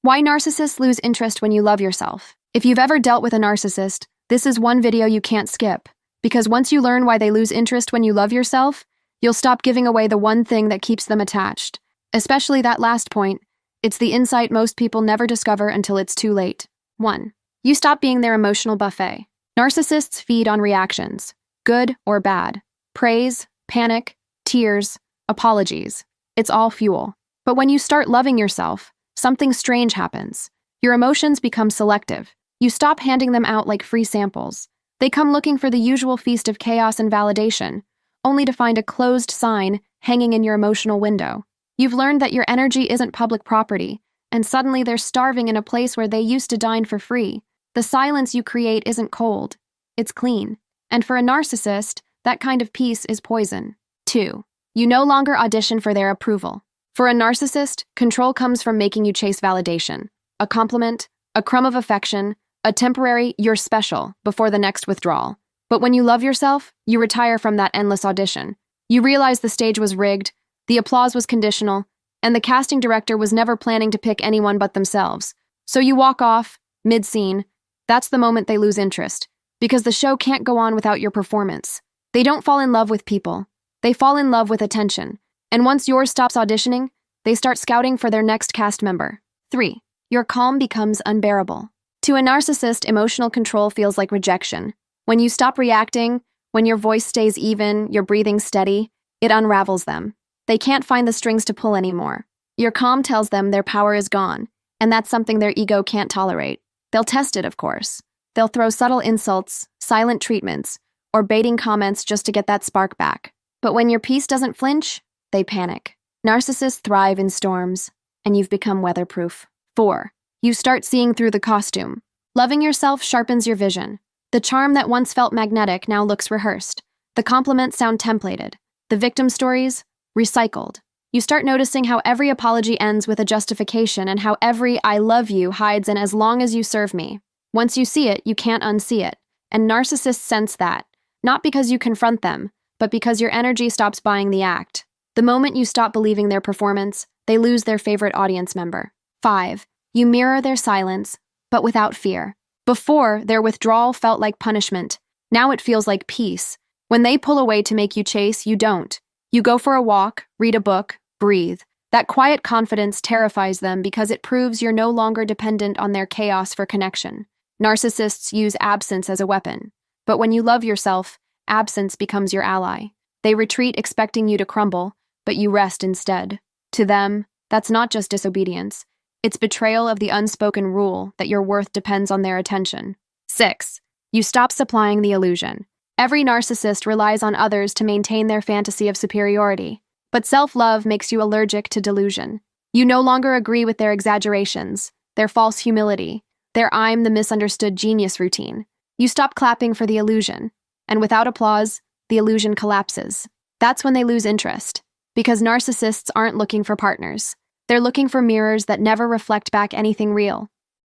Why narcissists lose interest when you love yourself. If you've ever dealt with a narcissist, this is one video you can't skip. Because once you learn why they lose interest when you love yourself, you'll stop giving away the one thing that keeps them attached. Especially that last point. It's the insight most people never discover until it's too late. 1. You stop being their emotional buffet. Narcissists feed on reactions, good or bad. Praise, panic, tears, apologies. It's all fuel. But when you start loving yourself, something strange happens. Your emotions become selective. You stop handing them out like free samples. They come looking for the usual feast of chaos and validation, only to find a closed sign hanging in your emotional window. You've learned that your energy isn't public property, and suddenly they're starving in a place where they used to dine for free. The silence you create isn't cold, it's clean. And for a narcissist, that kind of peace is poison. 2. You no longer audition for their approval. For a narcissist, control comes from making you chase validation. A compliment, a crumb of affection, a temporary "you're special" before the next withdrawal. But when you love yourself, you retire from that endless audition. You realize the stage was rigged, the applause was conditional, and the casting director was never planning to pick anyone but themselves. So you walk off, mid-scene. That's the moment they lose interest, because the show can't go on without your performance. They don't fall in love with people. They fall in love with attention. And once yours stops auditioning, they start scouting for their next cast member. 3. Your calm becomes unbearable. To a narcissist, emotional control feels like rejection. When you stop reacting, when your voice stays even, your breathing steady, it unravels them. They can't find the strings to pull anymore. Your calm tells them their power is gone, and that's something their ego can't tolerate. They'll test it, of course. They'll throw subtle insults, silent treatments, or baiting comments just to get that spark back. But when your peace doesn't flinch, they panic. Narcissists thrive in storms, and you've become weatherproof. 4. You start seeing through the costume. Loving yourself sharpens your vision. The charm that once felt magnetic now looks rehearsed. The compliments sound templated. The victim stories, recycled. You start noticing how every apology ends with a justification and how every "I love you" hides in "as long as you serve me." Once you see it, you can't unsee it. And narcissists sense that, not because you confront them, but because your energy stops buying the act. The moment you stop believing their performance, they lose their favorite audience member. 5. You mirror their silence, but without fear. Before, their withdrawal felt like punishment. Now it feels like peace. When they pull away to make you chase, you don't. You go for a walk, read a book, breathe. That quiet confidence terrifies them because it proves you're no longer dependent on their chaos for connection. Narcissists use absence as a weapon. But when you love yourself, absence becomes your ally. They retreat expecting you to crumble, but you rest instead. To them, that's not just disobedience. It's betrayal of the unspoken rule that your worth depends on their attention. 6. You stop supplying the illusion. Every narcissist relies on others to maintain their fantasy of superiority. But self-love makes you allergic to delusion. You no longer agree with their exaggerations, their false humility, their "I'm the misunderstood genius" routine. You stop clapping for the illusion. And without applause, the illusion collapses. That's when they lose interest. Because narcissists aren't looking for partners. They're looking for mirrors that never reflect back anything real.